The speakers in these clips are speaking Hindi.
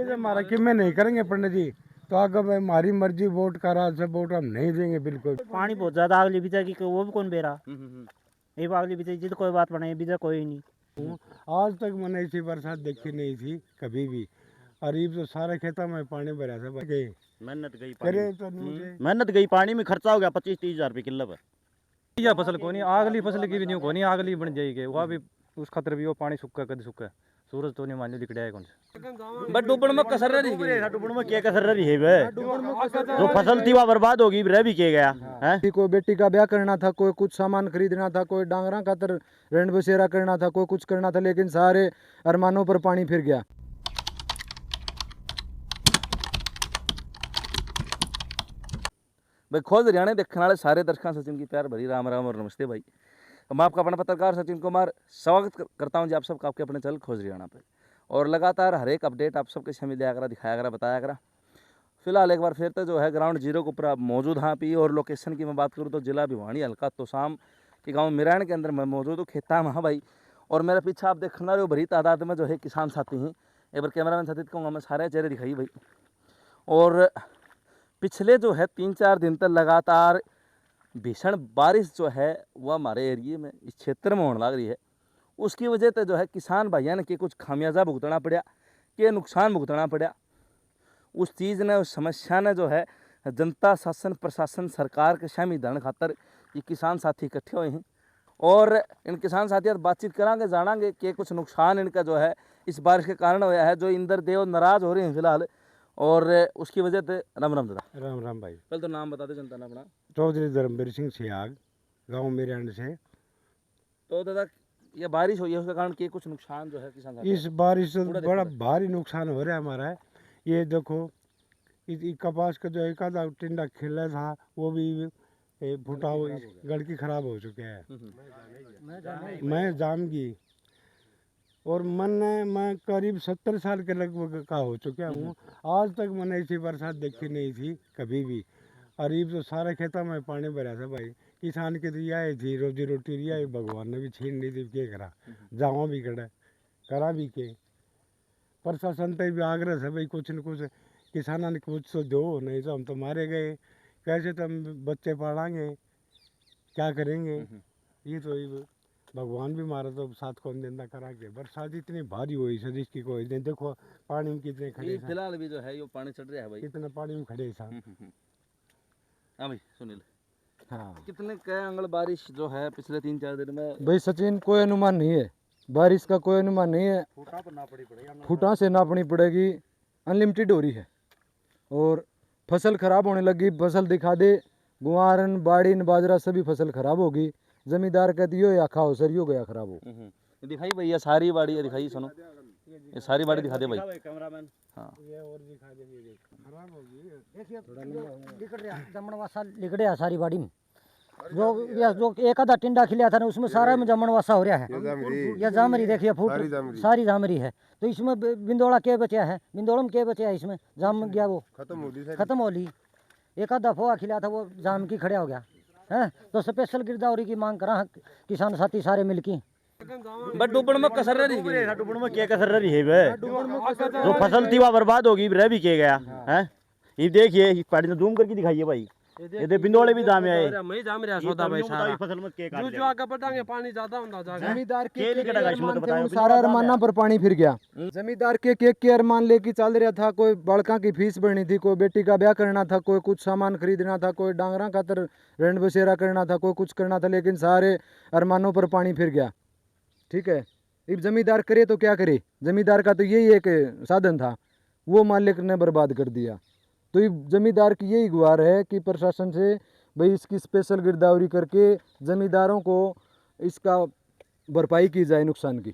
ये जो हमारा कि मैं नहीं करेंगे पंडित जी, तो अगर भाई हमारी मर्जी वोट करा से वोट हम नहीं देंगे बिल्कुल। पानी बहुत ज्यादा अगली बीजा की वो भी कौन बेरा ये अगली बीजा जी तो कोई बात बनाई बीजा कोई नहीं। आज तक मैंने ऐसी बरसात देखी नहीं थी कभी भी। और ये तो सारे खेतों में पानी भरा था गए मेहनत गई करे तो मेहनत गई पानी में खर्चा हो गया 25-30 हजार रुपये किलो पर। या फसल को नहीं अगली फसल की भी नहीं को नहीं अगली बन जाएगी वह भी उस खतर भी वो पानी सूखा कद सूखा सूरज तो नहीं मान लो दिखड़ा है कौन से बट डूबण में कसर रही है डूबण में क्या कसर रही है बे जो फसल थी वह बर्बाद होगी रह भी किया गया है। कोई बेटी का ब्याह करना था, कोई कुछ सामान खरीदना था, कोई डांगरा खातर रेंट बसेरा करना था, कोई कुछ करना था, लेकिन सारे अरमानों पर पानी फिर गया। भाई खोज हरियाणा देखने वाले सारे दर्शकों सचिन की प्यार भरी राम राम और नमस्ते भाई। मैं आपका अपना पत्रकार सचिन कुमार स्वागत करता हूं जी आप सबका आपके अपने चैनल खोज हरियाणा पे। और लगातार हर एक अपडेट आप सबके सामने दिया करा, दिखाया करा, बताया करा। फिलहाल एक बार फिर तो जो है ग्राउंड जीरो के ऊपर आप मौजूद हाँ पी। और लोकेशन की मैं बात करूँ तो जिला भिवानी हल्का तोशाम के गाँव मिराण के अंदर मैं मौजूद हूँ खेता में हाँ भाई। और मेरे पीछे आप देखना रहे हो भरी तादाद में जो है किसान साथी हैं। एक बार कैमरामैन साथी कहूँगा मैं सारे चेहरे दिखाई भाई। और पिछले जो है 3-4 दिन तक लगातार भीषण बारिश जो है वह हमारे एरिए में इस क्षेत्र में होने लग रही है। उसकी वजह से जो है किसान भाइयों ने के कुछ खामियाजा भुगतना पड़ा, के नुकसान भुगतना पड़ा। उस चीज़ ने उस समस्या ने जो है जनता शासन प्रशासन सरकार के सामने धन खातर ये किसान साथी इकट्ठे हुए हैं। और इन किसान साथियों से बातचीत करांगे, जानांगे कि कुछ नुकसान इनका जो है इस बारिश के कारण हुआ है, जो इंद्र देव नाराज हो रहे हैं फिलहाल। और उसकी वजह से राम राम दादा। राम राम भाई। पहले तो नाम बता दे जनता ने अपना। चौधरी धर्मवीर सिंह सियाग, गाँव मिराण से। तो दादा ये बारिश हुई है उसके कारण के कुछ नुकसान जो है किसान साथियों इस बारिश से बड़ा भारी नुकसान हो रहा है हमारा। ये देखो इस कपास का जो एक आधा टिंडा खिला था वो भी फूटा हुआ गड़की खराब हो चुका है। मैं जामगी और मैं करीब 70 साल के लगभग का हो चुका हूँ। आज तक मैंने ऐसी बरसात देखी नहीं थी कभी भी। और ये तो सारे खेतों में पानी भरा था भाई। किसान की तो यही थी रोजी रोटी रिया, भगवान ने भी छीन ली थी, क्या करा जावा भी करा भी के। प्रशासन तक भी आग्रह है भाई कुछ न कुछ किसानों ने कुछ तो दो, नहीं तो हम तो मारे गए, कैसे तो हम बच्चे पढ़ाएंगे, क्या करेंगे। ये तो भगवान भी मारा तो साथ कौन देंदा करा के। बरसात इतनी भारी हुई सर इसकी कोई नहीं। देखो पानी में कितने खड़े फिलहाल भी जो है ये पानी चढ़ रहा है भाई, कितने पानी में खड़े था। हाँ भाई सुनील। हाँ कितने कई अंगल बारिश जो है पिछले 3-4 दिन में भाई सचिन, कोई अनुमान नहीं है बारिश का, कोई अनुमान नहीं है। फुटा से नापनी पड़ेगी, अनलिमिटेड हो रही है। और फसल खराब होने लगी, फसल दिखा दे गुआरन बाड़ीन बाजरा सभी फसल खराब होगी। जमींदार कहती हो या खाओ सर यो गया खराब हो। दिखाई भैया सारी बाड़ी है, दिखाई सुनो ये सारी बाड़ी दिखा दे भाई कैमरामैन। हाँ ये और दिखा दे, ये खराब हो गई। जमनवासा लिख रहा सारी बाड़ी में जो एक आधा टिंडा खिला था ना उसमें सारा में जमनवासा हो रहा है। ये जामरी देखिए फूट सारी जामरी है। तो इसमें बिंदोड़ा के बचा है, बिंदोड़ा में के बचा है, इसमें जाम गया वो खत्म हो ली। एक आधा फोआ खिला था वो जाम की खड़ा हो गया है। तो स्पेशल गिरदावरी की मांग करा किसान साथी सारे मिलके। बट डूबण में कसर रही है डूबण में क्या कसर रही है बे जो फसल थी वह बर्बाद होगी रह भी किया गया है। ये देखिए इस पानी में जूम करके दिखाइए भाई, ये दे बिंदोड़े भी दाम आए मैं जाम रहा सौदा भाई सारा फसल में के काट जो आगे बढ़ांगे पानी ज्यादा होता जाएगा। जमींदार के नहीं कटेगा इसमें तो बताओ। सारा अरमाना पर पानी फिर गया। जमींदार के अरमान लेके चल रहा था। कोई बड़का की फीस भरनी थी, कोई बेटी का ब्याह करना था, कोई कुछ सामान खरीदना था, कोई डांगरा खातर रेंट बसेरा करना था, कोई कुछ करना था, लेकिन सारे अरमानों पर पानी फिर गया। ठीक है, अब जमींदार करे तो क्या करे, जमींदार का तो यही एक साधन था, वो मालिक ने बर्बाद कर दिया। तो ये जमींदार की यही गुहार है कि प्रशासन से भाई इसकी स्पेशल गिरदावरी करके जमींदारों को इसका भरपाई की जाए नुकसान की।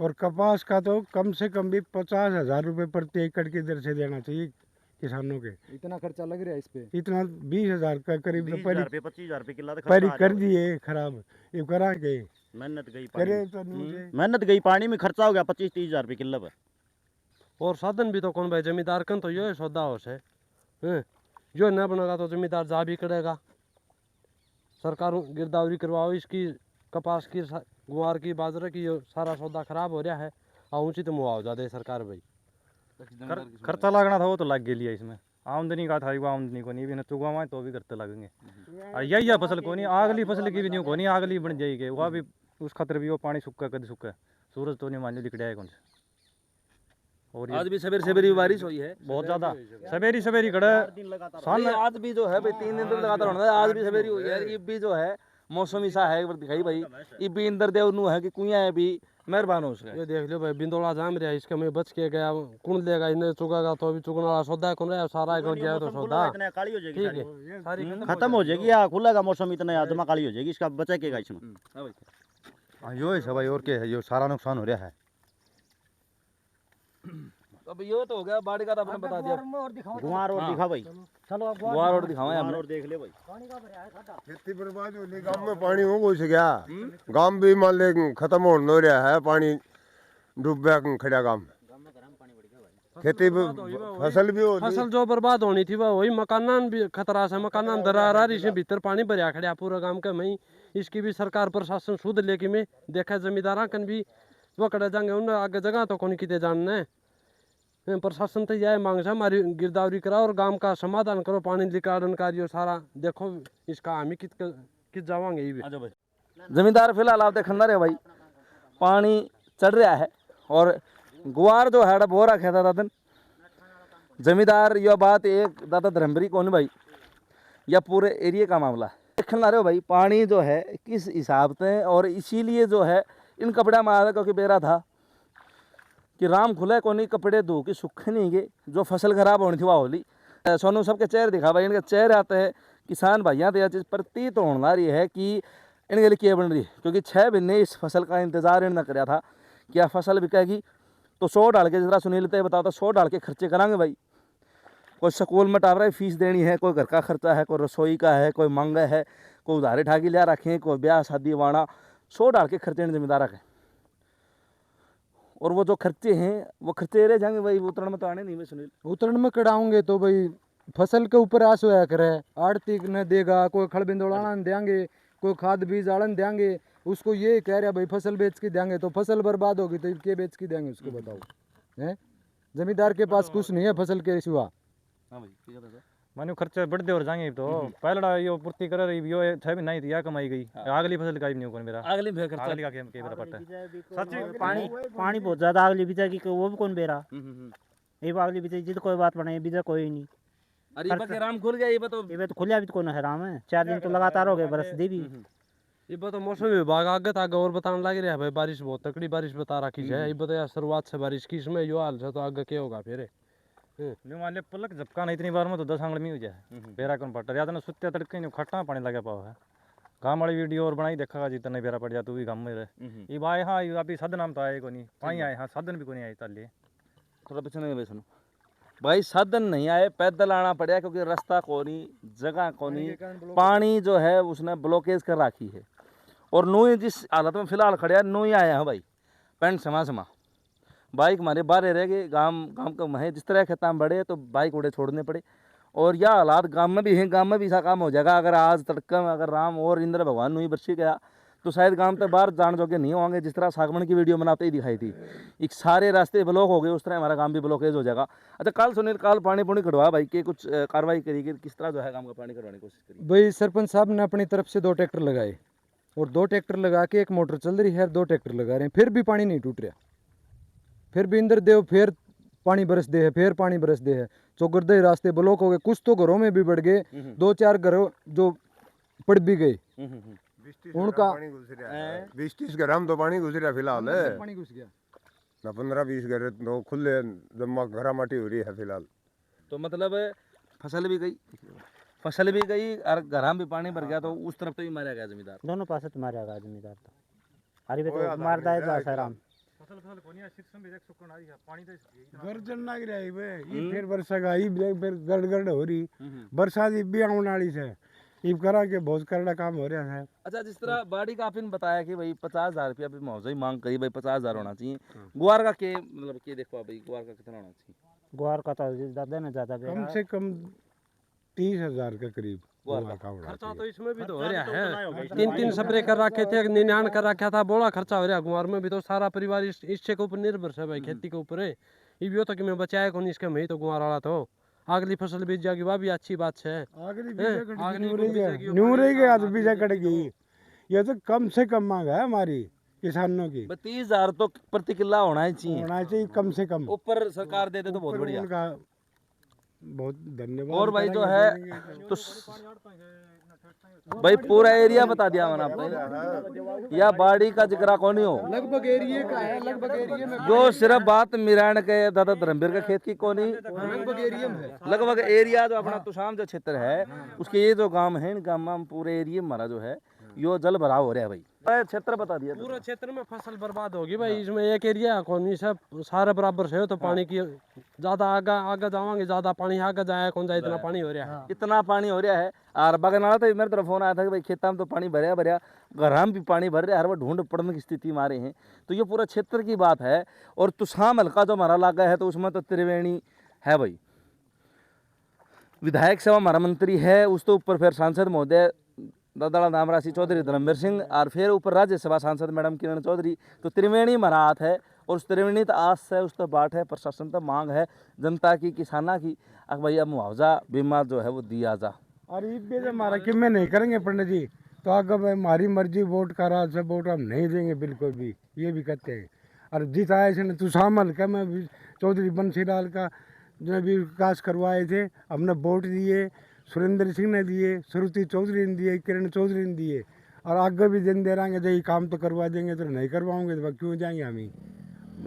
और कपास का तो कम से कम भी 50,000 रुपये प्रति एकड़ की दर से देना चाहिए किसानों के। इतना खर्चा लग रहा है इस पे, इतना 20,000 का करीब तो 25,000 रुपये किला परी कर दिए खराब। ये करा के मेहनत गई करे तो मेहनत गई पानी में खर्चा हो गया 25-30 हजार रुपये किलो पर। और साधन भी तो कौन भाई जमींदार कन तो यो सौदा हो से जो न बनेगा तो जमींदार जा भी करेगा। सरकार गिरदावरी करवाओ इसकी कपास की गुआर की बाजरे की, सारा सौदा खराब हो रहा है और उचित मुआवजा दे सरकार भाई। खर्चा लागना था वो तो लग गया इसमें, आमदनी का था, वो आमदनी को नहीं भी न चुगावा तो भी करते लगेंगे। और यही फसल को नहीं, अगली फसल की भी नहीं को नहीं, अगली बन जाएगी वह भी, उस खतर भी वो पानी सूखा कद सूखा, सूरज तो नहीं मान लो दिखड़ा है कौन से। और आज भी सवेरे सवेरे भी बारिश हुई है बहुत ज्यादा सवेरी सवेरी खड़ा नहीं, आज भी जो है भाई 3 दिन तक लगातार होना है, आज भी सवेरी हुई है। ये भी जो है मौसम ऐसा है, एक बार दिखाई भाई, ये भी इंद्र देव नु है कि कुइया है भी मेहरबान हो उसका। ये देख लो भाई बिंदोला जाम रहा है, इसका मैं बच के गया, कौन लेगा इन्हें चुकागा तो अभी चुकने वाला सौदा कौन रहा, सारा गल गया तो सौदा ठीक है सारी खत्म हो जाएगी या खुलेगा मौसम, इतना आदमा काली हो जाएगी, इसका बचेगा इसमें। हाँ भाई, हाँ यो है भाई, और क्या है, यो सारा नुकसान हो रहा है। अब ये तो हो गया बाड़ी का, तो आपने बता दिया। गुआर और दिखा भाई, चलो अब गुआर और दिखावा गुआर हमने। और देख ले भाई। खेती बर्बाद होने गांव में पानी हो घुस गया, गांव भी मान ले खत्म हो रहा है, पानी डूब गया खड़ा गांव, खेती फसल भी हो फसल जो बर्बाद होनी थी वह वही मकान भी खतरा से, मकान दरार इसे भीतर पानी भरिया खड़ा पूरा गांव का। मैं इसकी भी सरकार प्रशासन सुध लेके मैं देखा जमींदारा कन भी वो कड़े जाएंगे, उन आगे जगह तो कौन किते जानने, प्रशासन तो यह मांग से हमारी गिरदावरी कराओ और गांव का समाधान करो, पानी निकालन कार्य सारा देखो, इसका हम कित जावांगे ये भी। जमींदार फिलहाल आप देखना रहे भाई, पानी चढ़ रहा है और गुआर जो है बो रखा था दादन जमींदार। यह बात एक दादा धर्मबरी कौन भाई, या पूरे एरिया का मामला है। देखना रहे हो भाई पानी जो है किस हिसाब से, और इसीलिए जो है इन कपड़ा में आया क्योंकि बेरा था कि राम खुले को नहीं, कपड़े धो के सूखे नहीं गए, जो फसल खराब होनी थी वह होली। सोनू सबके चेहरे दिखा भाई, इनके चेहरे आते हैं किसान भाइयों तो यह चीज़ प्रतीत होना रही है कि इनके लिए क्या बन रही है, क्योंकि 6 महीने इस फसल का इंतजार इन्होंने कराया था कि यह फसल बिकेगी तो 100 डाल के, जिस सुनील तो बताओ तो 100 डाल के खर्चे कराएंगे भाई। कोई स्कूल में टावर फीस देनी है, कोई घर का खर्चा है, कोई रसोई का है, कोई मंग है, कोई उधारे ठाकी लिया रखे, कोई ब्याह शादी वाणा, 100 डाल के खर्चे जिम्मेदार रखें। और वो जो खर्चे हैं वो खर्चे रह जाएंगे भाई, उतरण में तो आने नहीं। मैं सुनील उतरण में कड़ाऊंगे तो भाई फसल के ऊपर आस होया करे, आड़ती न देगा, कोई खड़ बिंदोड़ाना देंगे, कोई खाद बीज आड़न देंगे, उसको ये कह रहा भाई फसल बेच के देंगे, तो फसल बर्बाद होगी तो क्या बेच के देंगे उसको बताओ, हैं? जमींदार के पास कुछ नहीं है फसल के सिवा। हाँ भाई, मानो खर्चे बढ़ते और जाएंगे तो पहला यो पूर्ति कर रही यो 6 महीना ही या कमाई गई, अगली फसल का भी नहीं होगा मेरा, अगली फिर खर्चा अगली का के मेरा पट्टा सच पानी पानी बहुत ज्यादा अगली बीजा की, वो भी कौन बेरा ये अगली बीजा जी, तो कोई बात बनाई बीजा कोई नहीं। अरे ये बके राम खुल गया, ये तो ये तो खुलिया भी तो कौन है राम है, 4 दिन तो लगातार हो गए बरस दी भी। ये बता मौसम विभाग आगे आगे और बताने लग रहा है भाई, बारिश बहुत तकड़ी बारिश बता रखी है, ये बता शुरुआत से बारिश की, इसमें यो हाल है तो आगे क्या होगा फिर। मान ले पलक झपका नहीं इतनी बार में तो 10 आंगड़ में हो जाए बेरा कौन पट्टा, या तो सुत्ते तड़के नहीं खट्टा पानी लगा पाओ है। गाँव वाली वीडियो और बनाई देखा जितना बेरा पड़ जा तू भी गाँव में रहे, ये भाई हाँ अभी साधन हम तो आए को नहीं, पाई आए हाँ साधन भी को नहीं आए ताले थोड़ा पीछे नहीं भाई सुनो भाई, साधन नहीं आए, पैदल आना पड़ा क्योंकि रास्ता कोनी, जगह कोनी, पानी जो है उसने ब्लॉकेज कर रखी है। और नोई जिस हालत में फिलहाल खड़े हैं, नोई आए हैं भाई, पैंट समा बाइक हमारे बाहर रह गए, गांव का महे जिस तरह खेता में बढ़े तो बाइक उड़े छोड़ने पड़े। और यह हालात गांव में भी हैं, गांव में भी ऐसा काम हो जाएगा अगर आज तड़का में अगर राम और इंद्र भगवान नहीं बरसी गया तो शायद गांव तक बाहर जान जोगे नहीं होंगे। जिस तरह सागमन की वीडियो बनाते ही दिखाई थी, एक सारे रास्ते ब्लॉक हो गए, उस तरह हमारा गांव भी ब्लॉकेज हो जाएगा। अच्छा कल सुनील काल पानी पुणी कटवा भाई के कुछ कार्रवाई करेगी, किस तरह जो है गांव का पानी करवाने की कोशिश करेगी भाई सरपंच साहब ने अपनी तरफ से 2 ट्रैक्टर लगाए और 2 ट्रैक्टर लगा के एक मोटर चल रही है, 2 ट्रैक्टर लगा रहे हैं, फिर भी पानी नहीं टूट रहा, फिर भी इंद्र देव फिर पानी बरस दे है, फिर पानी बरस दे है, चौगरदे रास्ते ब्लॉक हो गए, कुछ तो घरों में भी बढ़ गए, 2-4 घरों जो पड़ भी गए उनका 20-30 घर हम तो पानी घुस रहा फिलहाल है, पानी घुस गया ना 15-20 घर तो खुले जमा घरा माटी हो रही है फिलहाल। तो मतलब फसल भी गई और घर भी पानी भर गया, तो उस तरफ तो ही मारा गया जमींदार, दोनों पास तुम्हारे आगा जमींदार तो अरे तो मारदा है तो राम फसल कोनी सिस्टम भी देख सुकन आ रही है, पानी तो गर्जन लग रही है ये फिर वर्षा का ये फिर गड़गड़ हो रही, बरसात भी आने वाली है, ये करा के बहुत करना काम हो रहा है। अच्छा जिस तरह बाड़ी का आपने बताया कि भाई 50,000 रुपया भी मुआवजा मांग करी भाई, 50,000 होना चाहिए। गुआर का के मतलब के देखो भाई, गुआर का कितना होना चाहिए? गुआर का तो ज्यादा ना ज्यादा कम से कम 30,000 के करीब खर्चा तो इसमें भी तो हो रहा है, 3-3 स्प्रे कर रखे थे, 99 कर रखा था, बड़ा खर्चा हो रहा है। गुआर में भी तो सारा परिवार इस के ऊपर निर्भर है भाई, खेती के ऊपर है, ये भी तो कि मैं बचाया कौन इसके मैं तो गुआर वाला तो अगली फसल बीज जाएगी वह भी अच्छी बात है। न्यू रही गया तो बीजा कट गई। ये तो कम से कम मांग है हमारी किसानों की। 32,000 तो प्रति किला होना ही चाहिए, होना चाहिए कम से कम। ऊपर सरकार दे दे तो बहुत बढ़िया। उनका बहुत धन्यवाद। और भाई जो है तो भाई पूरा एरिया बता दिया मैंने आपको, या बाड़ी का जिक्र कौन ही हो, लगभग एरिया का है, लगभग एरिया में जो सिर्फ बात मिरान के दादा धर्मवीर के खेत की कौन ही, लगभग एरिया में है। लगभग एरिया जो अपना तुषाम जो क्षेत्र है उसके ये जो गांव है, इन गांव में पूरे एरिया में हमारा जो है यो जल भराव हो रहा है भाई। क्षेत्र बता दिया पूरा क्षेत्र में फसल बर्बाद होगी भाई। इसमें एक एरिया कौन नहीं, सब सारे बराबर से हो तो पानी की ज्यादा आगे आगे जावांगे, ज्यादा पानी आगे जाए कौन जाए, इतना पानी हो रहा है। इतना पानी हो रहा है। और बगनाला तो मेरे तरफ फोन आया था कि भाई खेता में तो पानी भरया भरया, घर में भी पानी भर रहा है, हर वो ढूंढ पड़ने की स्थिति में आ रहे हैं। तो ये पूरा क्षेत्र की बात है। और तुषाम हल्का जो हमारा इलाका है तो उसमें तो त्रिवेणी है भाई, विधायक सेवा हमारा मंत्री है, उस तो ऊपर फिर सांसद महोदय दादा नाम राशि चौधरी धर्मवीर सिंह, और फिर ऊपर राज्यसभा सांसद मैडम किरण चौधरी। तो त्रिवेणी हमारा हाथ है और उस त्रिवेणी तो आस है, उस तो बाट है, प्रशासन तो मांग है जनता की, किसाना की, भाई अब मुआवजा बीमा जो है वो दिया जा। और ये भी हमारा कि मैं नहीं करेंगे पंडित जी, तो अगर भाई हमारी मर्जी वोट का राज से वोट हम नहीं देंगे बिल्कुल भी, ये भी कहते हैं। और जीता है तुषाम हल्का में भी चौधरी बंसीलाल का जो भी विकास करवाए थे, हमने वोट दिए, सुरेंद्र सिंह ने दिए, श्रुति चौधरी ने दिए, किरण चौधरी ने दिए, और आगे भी दिन दे रहेंगे। यही काम तो करवा देंगे, तो नहीं करवाओगे तो क्यों जाएंगे हम ही।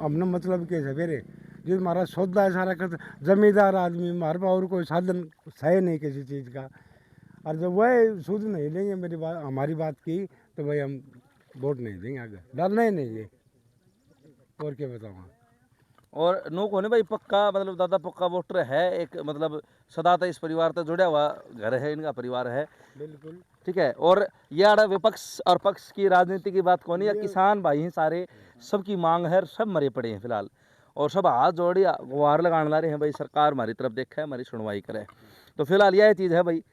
हमने मतलब के सवेरे जो हमारा सौदा है सारा कर, जमींदार आदमी हमारे पास और कोई साधन है नहीं किसी चीज़ का। और जब वह सूद नहीं लेंगे मेरी बात हमारी बात की, तो भाई हम वोट नहीं देंगे, आगे डालना ही नहीं है। और क्या बताऊँ। और नो को भाई पक्का मतलब दादा पक्का वोटर है, एक मतलब सदा तक इस परिवार से जुड़ा हुआ घर है, इनका परिवार है बिल्कुल ठीक है। और यह विपक्ष और पक्ष की राजनीति की बात कौन है, किसान भाई हैं सारे, सबकी मांग है, सब मरे पड़े हैं फिलहाल, और सब हाथ जोड़ी गुहार लगाने ला रहे हैं भाई सरकार हमारी तरफ देखा है, हमारी सुनवाई करे। तो फिलहाल यह चीज़ है भाई,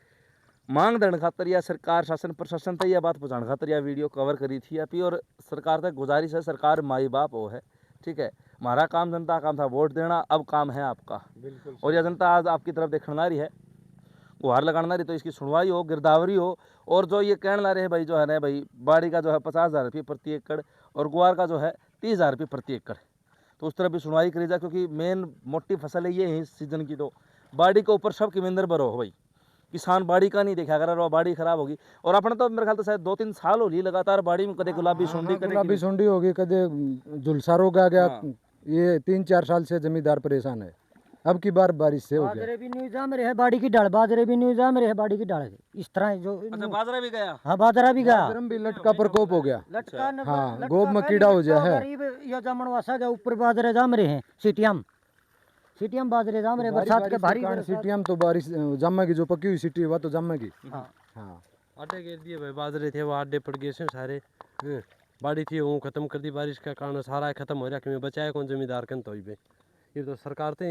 मांग देने खातर या सरकार शासन प्रशासन तक यह बात पहुँचाने खातर यह वीडियो कवर करी थी अभी। और सरकार तक गुजारिश है, सरकार माई बाप वो है ठीक है। हमारा काम जनता काम था वोट देना, अब काम है आपका। और यह जनता आज आपकी तरफ देखने ला रही है, गुहार लगाना रही, तो इसकी सुनवाई हो, गिरदावरी हो। और जो ये कहने ला रहे हैं भाई जो है ना भाई, बाड़ी का जो है 50,000 रुपये प्रति एकड़ और गुहार का जो है 30,000 रुपये प्रति एकड़, तो उस तरह भी सुनवाई करी जाए, क्योंकि मेन मोटी फसल है ये है इस सीजन की। तो बाड़ी के ऊपर सब किमेंदर भरो हो भाई, किसान बाड़ी का नहीं देखा अगर बाड़ी खराब होगी। और अपने तो मेरे ख्याल तो शायद 2-3 साल हो ली लगातार बाड़ी में, कदे गुलाबी सुंडी, कदे गुलाबी सुंडी होगी, कदे झुलसा रोग आ गया। ये 3-4 साल से जमींदार परेशान है। अब की बार बारिश से हो गया। बाजरे भी न्यू जाम रहे है, बाड़ी की डाल, बाजरे भी न्यू जाम रहे है, बाड़ी की डाल इस तरह जो। अच्छा बाजरा भी गया। हाँ बाजरा भी गया, बाजरा भी लटका प्रकोप हो गया। लटका हाँ, गोब में कीड़ा हो गया है। गरीब या जामन वासा गया, ऊपर बाजरे जाम रहे हैं, सिटियम बाजरे जाम रहे, बरसात के भारी सिटियम तो बारिश जमेगी, जो पकी हुई सिटी हुआ तो जमेगी। हाँ आटे गिर दिए भाई, बाजरे थे वो आटे पड़ गए से सारे। बाड़ी थी वो खत्म कर दी बारिश के कारण, सारा खत्म हो रहा कि मैं बचाया कौन जमींदार कन तो ये तो सरकार ते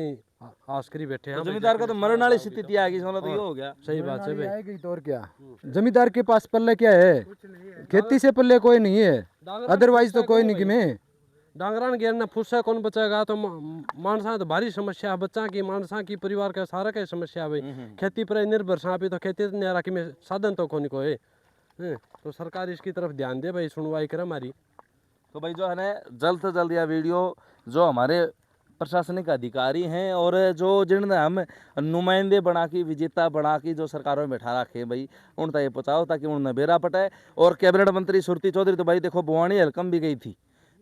आस करी बैठे हैं। जमींदार का तो मरण वाली स्थिति आ गई, तो ये हो गया। सही बात है भाई। आएगी तो और क्या, जमींदार के पास पल्ले क्या है, खेती से पल्ले कोई नहीं है, अदरवाइज तो कोई नहीं कि मैं डांगरान गिरना फुस्सा कौन बचेगा। तो मानसा तो भारी समस्या है, बच्चा की मानसा की परिवार का सारा का समस्या है भाई। खेती पर निर्भर सांपी तो खेती नहीं रखी में साधन तो कौन को है। तो सरकार इसकी तरफ ध्यान दे भाई, सुनवाई करे हमारी। तो भाई जो है ना जल्द से जल्द यह वीडियो जो हमारे प्रशासनिक अधिकारी हैं और जो जिन्हें हम नुमाइंदे बना के विजेता बना के जो सरकारों में बैठा रखे भाई, उन तक ये पहुँचाओ ताकि उन्हें बेरा पटाए। और कैबिनेट मंत्री श्रुति चौधरी तो भाई देखो बुआनी हल्कम भी गई थी,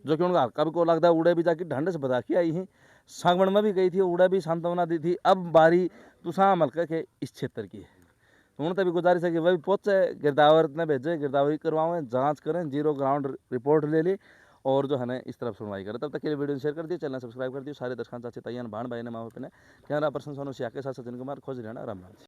जो कि उनका हल्का भी को लगता है उड़े भी जाके ढंड से बता के आई हैं, सांगवण में भी गई थी, उड़ा भी सांत्वना दी थी। अब बारी तुषाम हल्का के इस क्षेत्र की है, तो उन्होंने तभी गुजारिश है कि वही पहुँचे, गिरदावर ने भेजे, गिरदावरी करवाएं, जांच करें, जीरो ग्राउंड रिपोर्ट ले ली और जो है ना इस तरफ सुनवाई करें। तब तक के लिए वीडियो शेयर कर दिए, चैनल सब्सक्राइब कर दिए। सारे दर्शकों चाचे तैयार भाण भाई ने माँ ने कैमरा पर्सन सोनू सिया के साथ सचिन कुमार खोज रहना राम।